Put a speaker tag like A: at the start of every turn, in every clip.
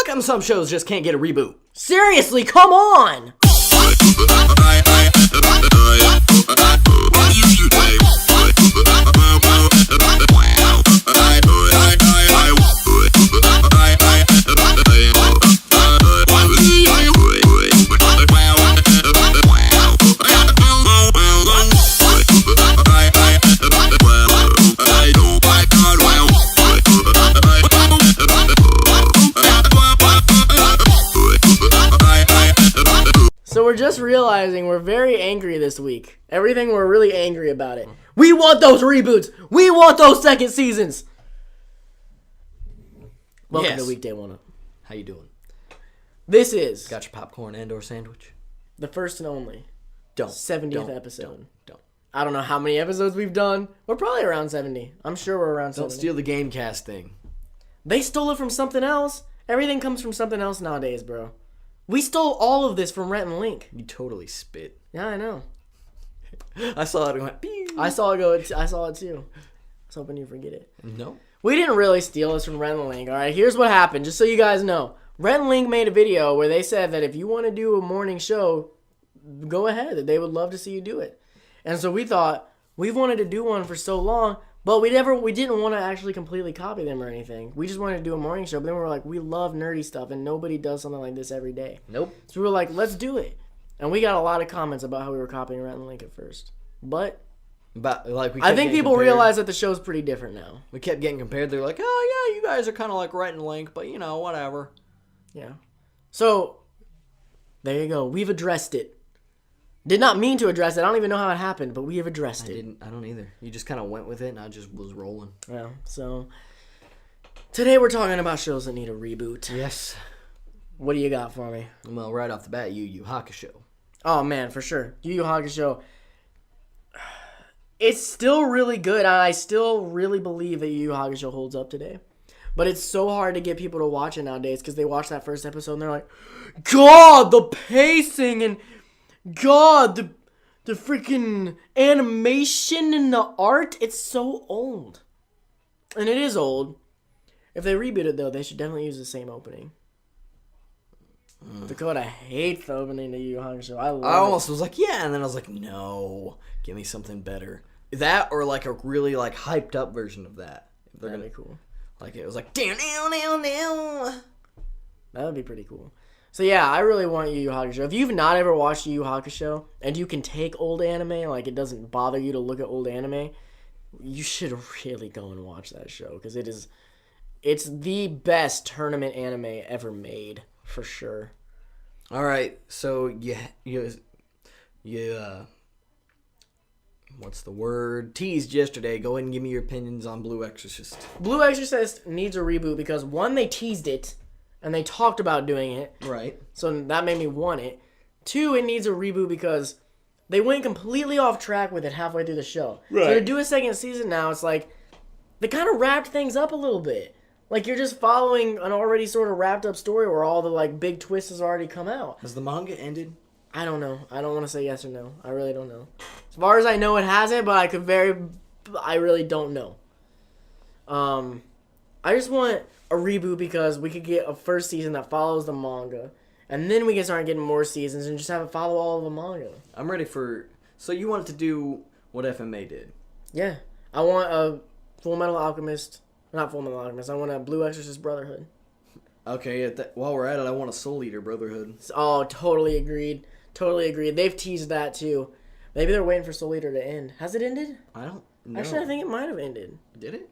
A: come some shows just can't get a reboot?
B: Seriously, come on! So we're just realizing we're very angry this week. Everything, we're really angry about it. We want those reboots. We want those second seasons. Welcome to Weekday 1 Up.
A: How you doing?
B: This is
A: Got your popcorn and/or sandwich?
B: the first and only
A: Don't.
B: 70th episode.
A: Don't.
B: I don't know how many episodes we've done. We're probably around 70. I'm sure we're around 70.
A: Don't steal the Gamecast thing.
B: They stole it from something else. Everything comes from something else nowadays, bro. We stole all of this from Rhett and Link.
A: You totally spit.
B: Yeah, I know.
A: I saw it and went, pew.
B: I saw it too. I was hoping you forget it.
A: No.
B: We didn't really steal this from Rhett and Link. All right, here's what happened, just so you guys know. Rhett and Link made a video where they said that if you want to do a morning show, go ahead. That they would love to see you do it. And so we thought, we've wanted to do one for so long, but we didn't want to actually completely copy them or anything. We just wanted to do a morning show, but then we were like, we love nerdy stuff, and nobody does something like this every day.
A: Nope.
B: So we were like, let's do it. And we got a lot of comments about how we were copying Rhett and Link at first. But I think people realize that the show's pretty different now.
A: We kept getting compared. They're like, oh, yeah, you guys are kind of like Rhett and Link, but, whatever.
B: Yeah. So, there you go. We've addressed it. Did not mean to address it. I don't even know how it happened, but we have addressed it.
A: I don't either. You just kind of went with it, and I just was rolling.
B: Yeah, so today we're talking about shows that need a reboot.
A: Yes.
B: What do you got for me?
A: Well, right off the bat, Yu Yu Hakusho.
B: Oh, man, for sure. Yu Yu Hakusho. It's still really good. I still really believe that Yu Yu Hakusho holds up today. But it's so hard to get people to watch it nowadays because they watch that first episode and they're like, God, the pacing and God, the freaking animation and the art, it's so old. And it is old. If they reboot it, though, they should definitely use the same opening. Dakota hates the opening to Yu Yu Hakusho. I
A: almost was like, yeah, and then I was like, no, give me something better. That or like a really like hyped up version of that.
B: That'd be cool.
A: Like it was like, down, down.
B: That would be pretty cool. So yeah, I really want Yu Yu Hakusho. If you've not ever watched Yu Yu Hakusho and you can take old anime, like it doesn't bother you to look at old anime, you should really go and watch that show because it's the best tournament anime ever made for sure.
A: All right, so you what's the word? Teased yesterday. Go ahead and give me your opinions on Blue Exorcist.
B: Blue Exorcist needs a reboot because one, they teased it. And they talked about doing it.
A: Right.
B: So that made me want it. Two, it needs a reboot because they went completely off track with it halfway through the show. Right. So to do a second season now, it's like they kind of wrapped things up a little bit. Like you're just following an already sort of wrapped up story where all the like big twists has already come out.
A: Has the manga ended?
B: I don't know. I don't want to say yes or no. I really don't know. As far as I know, it hasn't, but I really don't know. I just want a reboot because we could get a first season that follows the manga, and then we can start getting more seasons and just have it follow all of the manga.
A: I'm ready for... So you want to do what FMA did?
B: Yeah. I want a Full Metal Alchemist... Not Full Metal Alchemist. I want a Blue Exorcist Brotherhood.
A: Okay, while we're at it, I want a Soul Eater Brotherhood.
B: Oh, totally agreed. Totally agreed. They've teased that, too. Maybe they're waiting for Soul Eater to end. Has it ended?
A: I don't know.
B: Actually, I think it might have ended.
A: Did it?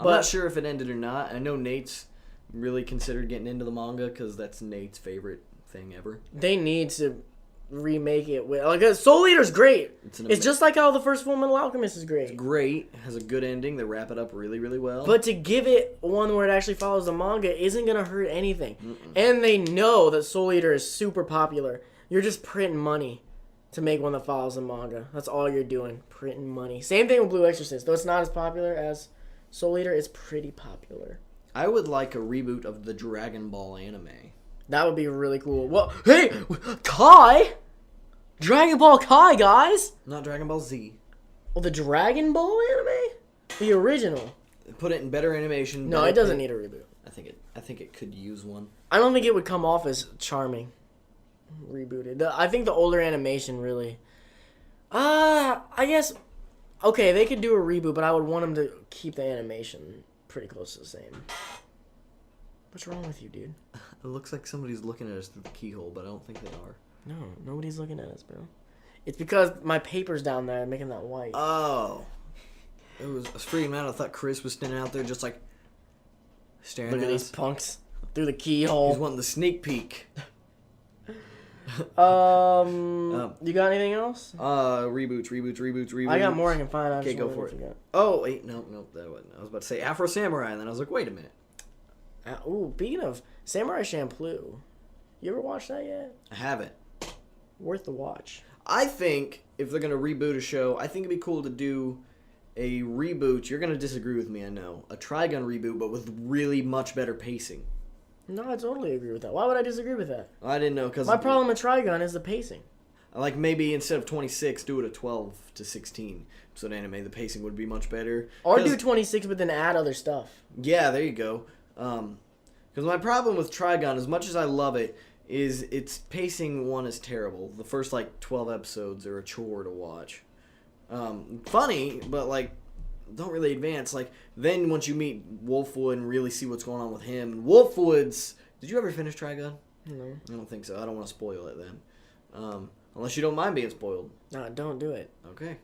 A: I'm not sure if it ended or not. I know Nate's really considered getting into the manga because that's Nate's favorite thing ever.
B: They need to remake it with like Soul Eater's great. It's just like how the first Full Metal Alchemist is great.
A: It's great. It has a good ending. They wrap it up really, really well.
B: But to give it one where it actually follows the manga isn't gonna hurt anything. And they know that Soul Eater is super popular. You're just printing money to make one that follows the manga. That's all you're doing, printing money. Same thing with Blue Exorcist. Though it's not as popular as Soul Eater, is pretty popular.
A: I would like a reboot of the Dragon Ball anime. That
B: would be really cool. Well, hey, Kai! Dragon Ball Kai, guys!
A: Not Dragon Ball Z.
B: Well, the Dragon Ball anime? The original.
A: Put it in better animation.
B: No, it doesn't need a reboot.
A: I think I think it could use one.
B: I don't think it would come off as charming. Rebooted. I think the older animation really. I guess. Okay, they could do a reboot, but I would want them to keep the animation pretty close to the same. What's wrong with you, dude?
A: It looks like somebody's looking at us through the keyhole, but I don't think they are.
B: No, nobody's looking at us, bro. It's because my paper's down there making that white.
A: Oh. I was freaking out. I thought Chris was standing out there just like staring
B: Look
A: at
B: at
A: us.
B: these punks through the keyhole.
A: He's wanting the sneak peek.
B: You got anything else?
A: Reboots.
B: I got more I can find.
A: Okay, go for it. Oh, wait, no, that wasn't. I was about to say Afro Samurai, and then I was like, wait a minute.
B: Speaking of Samurai Champloo, you ever watched that yet?
A: I haven't.
B: Worth the watch.
A: I think if they're going to reboot a show, I think it'd be cool to do a reboot. You're going to disagree with me, I know. A Trigun reboot, but with really much better pacing.
B: No, I totally agree with that. Why would I disagree with that?
A: I didn't know. Cause
B: my problem with Trigun is the pacing.
A: Like maybe instead of 26, do it a 12 to 16 episode anime. The pacing would be much better.
B: Or do 26, but then add other stuff.
A: Yeah, there you go. Because my problem with Trigun, as much as I love it, is its pacing one is terrible. The first 12 episodes are a chore to watch. Funny, but don't really advance. Then once you meet Wolfwood and really see what's going on with him, and Wolfwood's. Did you ever finish Trigun?
B: No.
A: I don't think so. I don't want to spoil it then. Unless you don't mind being spoiled.
B: No, don't do it.
A: Okay.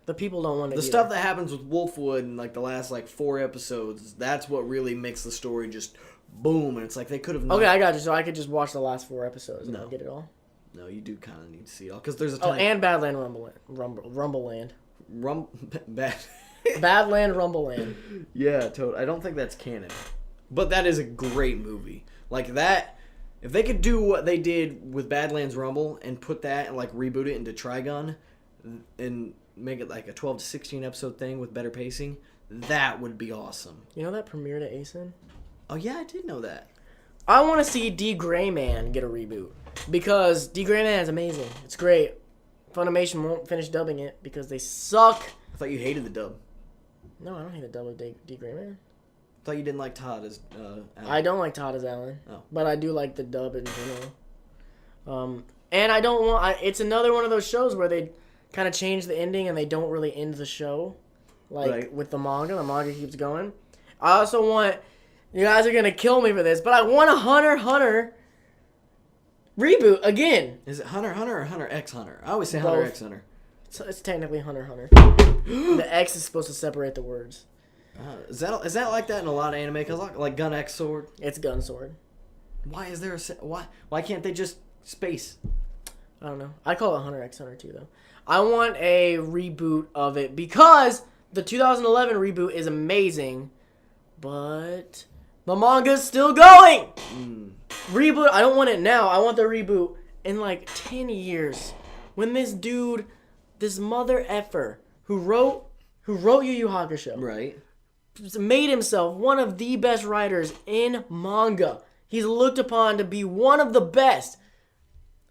B: The people don't want to.
A: The stuff that happens with Wolfwood in the last 4 episodes, that's what really makes the story just boom. And it's they could have.
B: Okay, I got you. So I could just watch the last 4 episodes and
A: No.
B: I'll get it all.
A: No, you do kind of need to see it all because there's a.
B: And Badland Rumbleland.
A: Bad.
B: Badland Rumbleland.
A: Yeah, totally. I don't think that's canon, but that is a great movie. That, if they could do what they did with Badlands Rumble and put that and reboot it into Trigun, and make it a 12 to 16 episode thing with better pacing, that would be awesome.
B: You know that premiered at ASIN?
A: Oh yeah, I did know that.
B: I want to see D. Gray Man get a reboot because D. Gray Man is amazing. It's great. Funimation won't finish dubbing it because they suck.
A: I thought you hated the dub.
B: No, I don't hate the dub of D. Gray Man.
A: I thought you didn't like Todd as Alan.
B: I don't like Todd as Alan.
A: Oh.
B: But I do like the dub in general. And I don't want. It's another one of those shows where they kind of change the ending and they don't really end the show,
A: Right.
B: with the manga. The manga keeps going. I also want. You guys are gonna kill me for this, but I want a Hunter x Hunter reboot again.
A: Is it Hunter x Hunter or Hunter x Hunter? I always say
B: Both.
A: Hunter x Hunter.
B: It's technically Hunter x Hunter. The X is supposed to separate the words.
A: Is that like that in a lot of anime? Cause like Gun X Sword.
B: It's Gun Sword.
A: Why is there why can't they just space?
B: I don't know. I call it Hunter x Hunter too, though. I want a reboot of it because the 2011 reboot is amazing, but the manga's still going. Reboot. I don't want it now. I want the reboot in 10 years when this dude, this mother effer who wrote Yu Yu Hakusho,
A: Right.
B: made himself one of the best writers in manga. He's looked upon to be one of the best.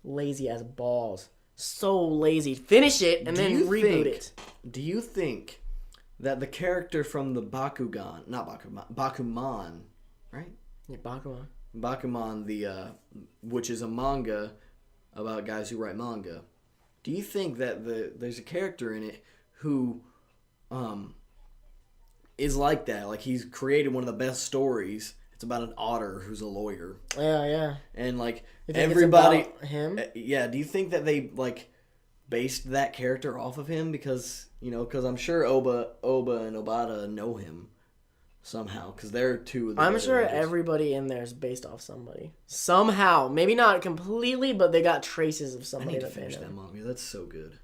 B: Lazy as balls. So lazy. Finish it and then reboot it.
A: Do you think that the character from the Bakuman, right?
B: Yeah, Bakuman.
A: Bakuman, which is a manga about guys who write manga. Do you think that there's a character in it who is like that? He's created one of the best stories. It's about an otter who's a lawyer.
B: Yeah.
A: And
B: You think
A: everybody,
B: it's about him?
A: Yeah. Do you think that they based that character off of him because I'm sure Oba and Obata know him somehow because they're two of the.
B: I'm sure
A: writers.
B: everybody in there is based off somebody somehow. Maybe not completely, but they got traces of
A: I
B: somebody
A: need to
B: that they
A: finish
B: know.
A: that manga. That's so good.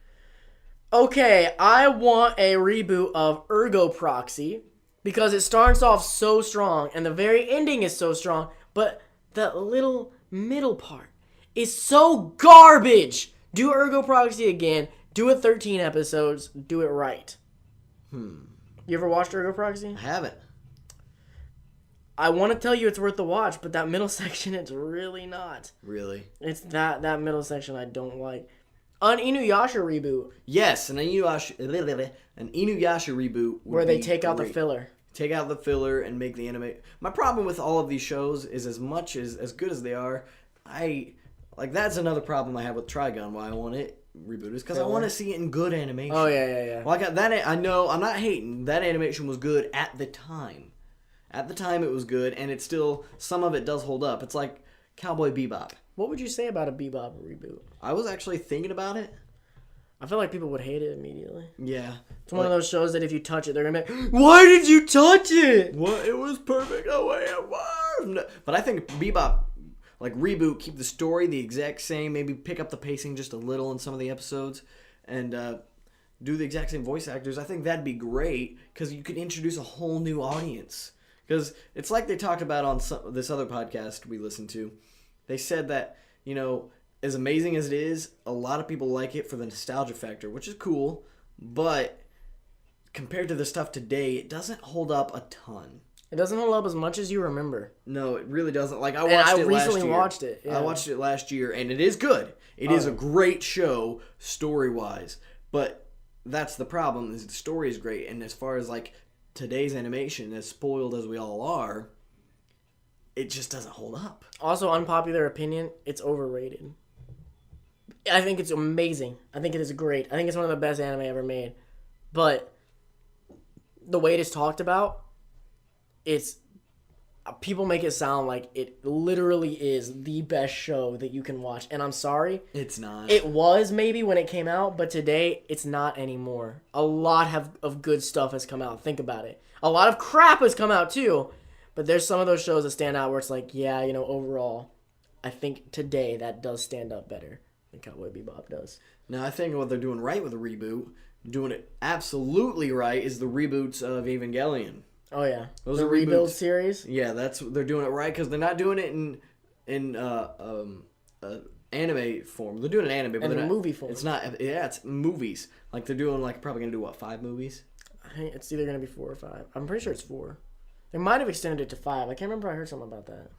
B: Okay, I want a reboot of Ergo Proxy because it starts off so strong and the very ending is so strong, but that little middle part is so garbage. Do Ergo Proxy again. Do it 13 episodes. Do it right. You ever watched Ergo Proxy?
A: I haven't.
B: I want to tell you it's worth the watch, but that middle section, it's really not.
A: Really?
B: It's that middle section I don't like. An Inuyasha reboot.
A: Yes, an Inuyasha reboot would
B: Where they
A: be
B: take out the
A: great.
B: filler.
A: take out the filler and make the anime. My problem with all of these shows is as good as they are, that's another problem I have with Trigun. Why I want it rebooted is because I want to see it in good animation.
B: Oh yeah.
A: Well, I got that. I know I'm not hating. That animation was good at the time. At the time, it was good, and it's still some of it does hold up. It's like Cowboy Bebop.
B: What would you say about a Bebop reboot?
A: I was actually thinking about it.
B: I feel like people would hate it immediately.
A: Yeah.
B: It's one of those shows that if you touch it, they're going to be like, why did you touch it?
A: What? It was perfect the way it was. But I think Bebop, Reboot, keep the story the exact same. Maybe pick up the pacing just a little in some of the episodes. And do the exact same voice actors. I think that'd be great because you could introduce a whole new audience. Because it's like they talked about on this other podcast we listened to. They said that, as amazing as it is, a lot of people like it for the nostalgia factor, which is cool. But compared to the stuff today, it doesn't hold up a ton.
B: It doesn't hold up as much as you remember.
A: No, it really doesn't. I watched it last year. I recently
B: watched it. Yeah.
A: I watched it last year, and it is good. It is a great show, story-wise. But that's the problem, is the story is great. And as far as, today's animation, as spoiled as we all are, it just doesn't hold up. Also,
B: unpopular opinion, it's overrated. I think it's amazing. I think it is great. I think it's one of the best anime ever made. But the way it is talked about, people make it sound like it literally is the best show that you can watch. And I'm sorry.
A: It's not.
B: It was maybe when it came out, but today it's not anymore. A lot of good stuff has come out. Think about it. A lot of crap has come out too. But there's some of those shows that stand out where it's like, yeah, overall, I think today that does stand up better than Cowboy Bebop does.
A: Now, I think what they're doing right with the reboot, doing it absolutely right, is the reboots of Evangelion.
B: Oh, yeah.
A: Those
B: the
A: are
B: rebuild series?
A: Yeah, they're doing it right because they're not doing it in anime form. They're doing an anime, but
B: in movie form.
A: It's not. Yeah, it's movies. They're doing probably gonna do 5 movies?
B: I think it's either gonna be 4 or 5. I'm pretty sure it's 4. They might have extended it to 5. I can't remember. I heard something about that.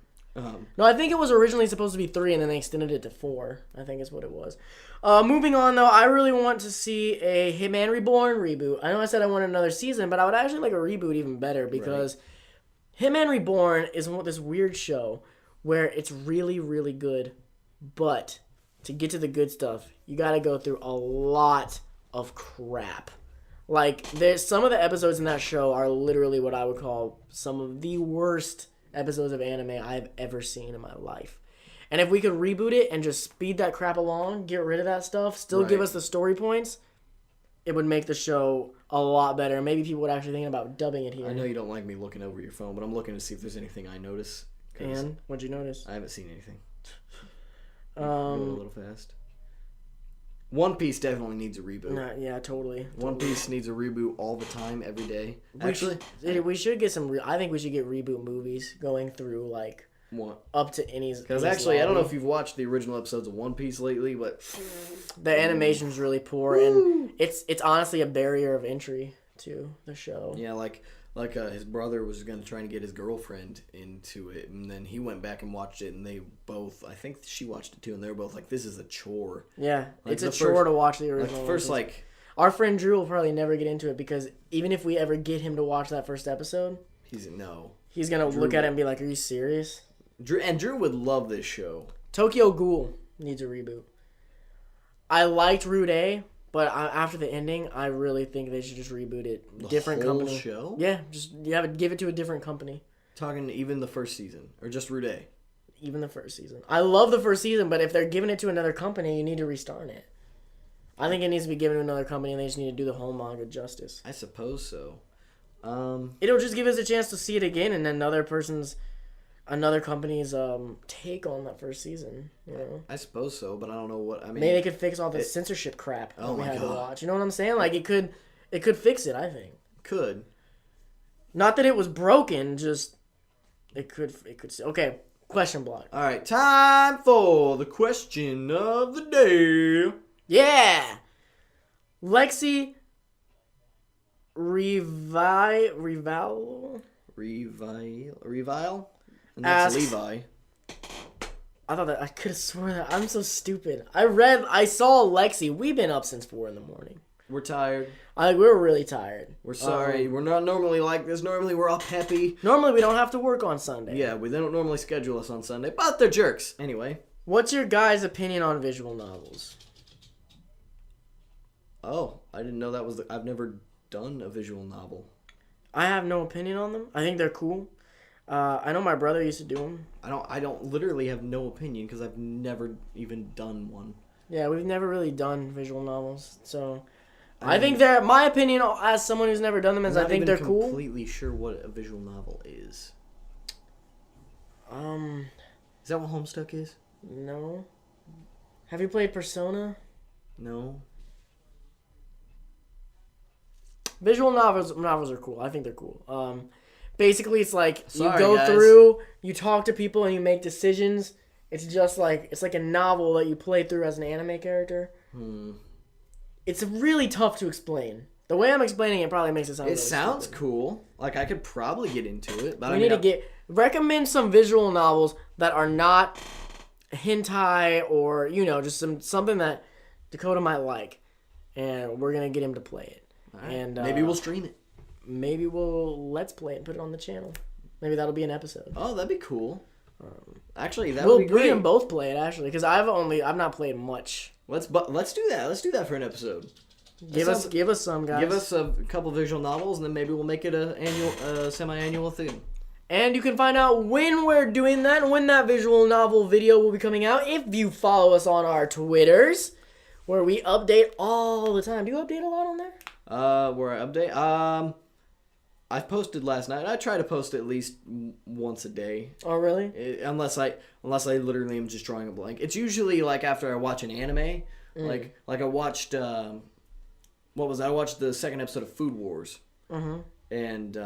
B: No, I think it was originally supposed to be 3, and then they extended it to 4. I think is what it was. Moving on, though, I really want to see a Hitman Reborn reboot. I know I said I wanted another season, but I would actually like a reboot even better because Hitman Reborn is this weird show where it's really, really good, but to get to the good stuff, you got to go through a lot of crap. There's some of the episodes in that show are literally what I would call some of the worst episodes of anime I've ever seen in my life. And if we could reboot it and just speed that crap along, get rid of that stuff, still give us the story points, it would make the show a lot better. Maybe people would actually think about dubbing it here.
A: I know you don't like me looking over your phone, but I'm looking to see if there's anything I notice.
B: And what'd you notice?
A: I haven't seen anything. Going a little fast. One Piece definitely needs a reboot.
B: Yeah, totally.
A: One Piece needs a reboot all the time, every day.
B: We should get some. I think we should get reboot movies going through
A: what?
B: Up to any.
A: Because actually, I don't know if you've watched the original episodes of One Piece lately, but
B: the animation's really poor, and it's honestly a barrier of entry to the show.
A: Yeah, his brother was going to try to get his girlfriend into it, and then he went back and watched it, and they both, I think she watched it too, and they were both like, this is a chore.
B: Yeah, it's a chore to watch the original. Our friend Drew will probably never get into it because even if we ever get him to watch that first episode, he's going to look at it and be like, are you serious?
A: Drew would love this show.
B: Tokyo Ghoul needs a reboot. I liked Route A. But after the ending, I really think they should just reboot it. Different company.
A: The whole show?
B: Yeah, just give it to a different company.
A: Talking even the first season, or just Route A?
B: Even the first season. I love the first season, but if they're giving it to another company, you need to restart it. I think it needs to be given to another company, and they just need to do the whole manga justice.
A: I suppose so.
B: It'll just give us a chance to see it again, and another company's take on that first season.
A: I suppose so, but I don't know what.
B: Maybe they could fix all the censorship crap that we had to watch. You know what I'm saying? It could fix it. I think
A: could.
B: Not that it was broken, just it could. Okay, question block.
A: All right, time for the question of the day.
B: Yeah, Lexi Revile.
A: And that's Levi.
B: I thought that I could have sworn that. I'm so stupid. I saw Lexi. We've been up since 4 a.m.
A: We're tired.
B: We're really tired.
A: We're sorry. We're not normally like this. Normally we're all peppy.
B: Normally we don't have to work on Sunday.
A: Yeah, they don't normally schedule us on Sunday, but they're jerks. Anyway.
B: What's your guys' opinion on visual novels?
A: Oh, I didn't know that was I've never done a visual novel.
B: I have no opinion on them. I think they're cool. I know my brother used to do them.
A: I don't literally have no opinion because I've never even done one.
B: Yeah, we've never really done visual novels, so I think they're, my opinion as someone who's never done them is I think they're cool.
A: I'm not completely sure what a visual novel is. Is that what Homestuck is?
B: No. Have you played Persona?
A: No.
B: Visual novels are cool. I think they're cool. Basically, it's like
A: Sorry,
B: you go
A: guys.
B: through, you talk to people, and you make decisions. It's just like it's like a novel that you play through as an anime character. It's really tough to explain. The way I'm explaining it probably makes it sound.
A: It
B: really
A: sounds
B: stupid.
A: cool. Like I could probably get into it, but
B: We need to recommend some visual novels that are not hentai or just something that Dakota might like, and we're gonna get him to play it.
A: Right.
B: And
A: maybe we'll stream it.
B: Maybe we'll let's play it and put it on the channel. Maybe that'll be an episode.
A: Oh, that'd be cool. Actually, that would be great.
B: We can both play it actually, because I've not played much.
A: Let's do that. Let's do that for an episode.
B: Give us some, guys.
A: Give us a couple visual novels, and then maybe we'll make it a semi-annual thing.
B: And you can find out when we're doing that, when that visual novel video will be coming out, if you follow us on our Twitters, where we update all the time. Do you update a lot on there?
A: Where I update? I posted last night. I try to post at least once a day.
B: Oh, really?
A: Unless I literally am just drawing a blank. It's usually like after I watch an anime. Like I watched what was it? I watched the second episode of Food Wars. And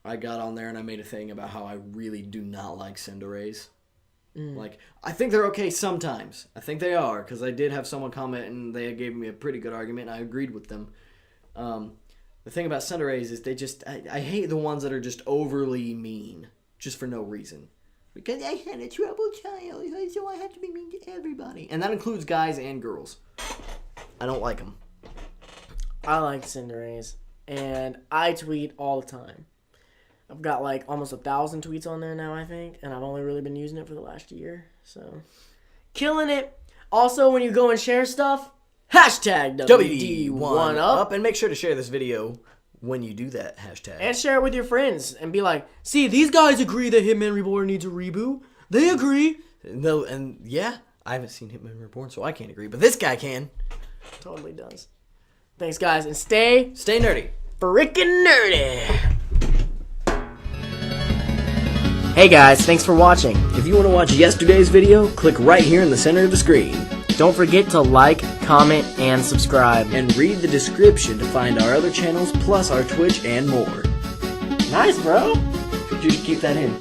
A: I got on there and I made a thing about how I really do not like tsunderes. Like, I think they're okay sometimes. I think they are, because I did have someone comment and they gave me a pretty good argument and I agreed with them. The thing about tsunderes is they just... I hate the ones that are just overly mean, just for no reason. Because I had a troubled child, so I have to be mean to everybody. And that includes guys and girls. I don't like them.
B: I like tsunderes, and I tweet all the time. I've got like almost 1,000 tweets on there now, I think, and I've only really been using it for the last year, so... Killing it! Also, when you go and share stuff... Hashtag WD1UP.
A: And make sure to share this video when you do that hashtag.
B: And share it with your friends. And be like, see, these guys agree that Hitman Reborn needs a reboot. They agree.
A: No, and yeah, I haven't seen Hitman Reborn, so I can't agree. But this guy can.
B: Totally does. Thanks, guys. And stay
A: nerdy.
B: Frickin' nerdy. Hey, guys. Thanks for watching.
A: If you want to watch yesterday's video, click right here in the center of the screen.
B: Don't forget to like, comment, and subscribe.
A: And read the description to find our other channels, plus our Twitch and more.
B: Nice, bro.
A: You should keep that in.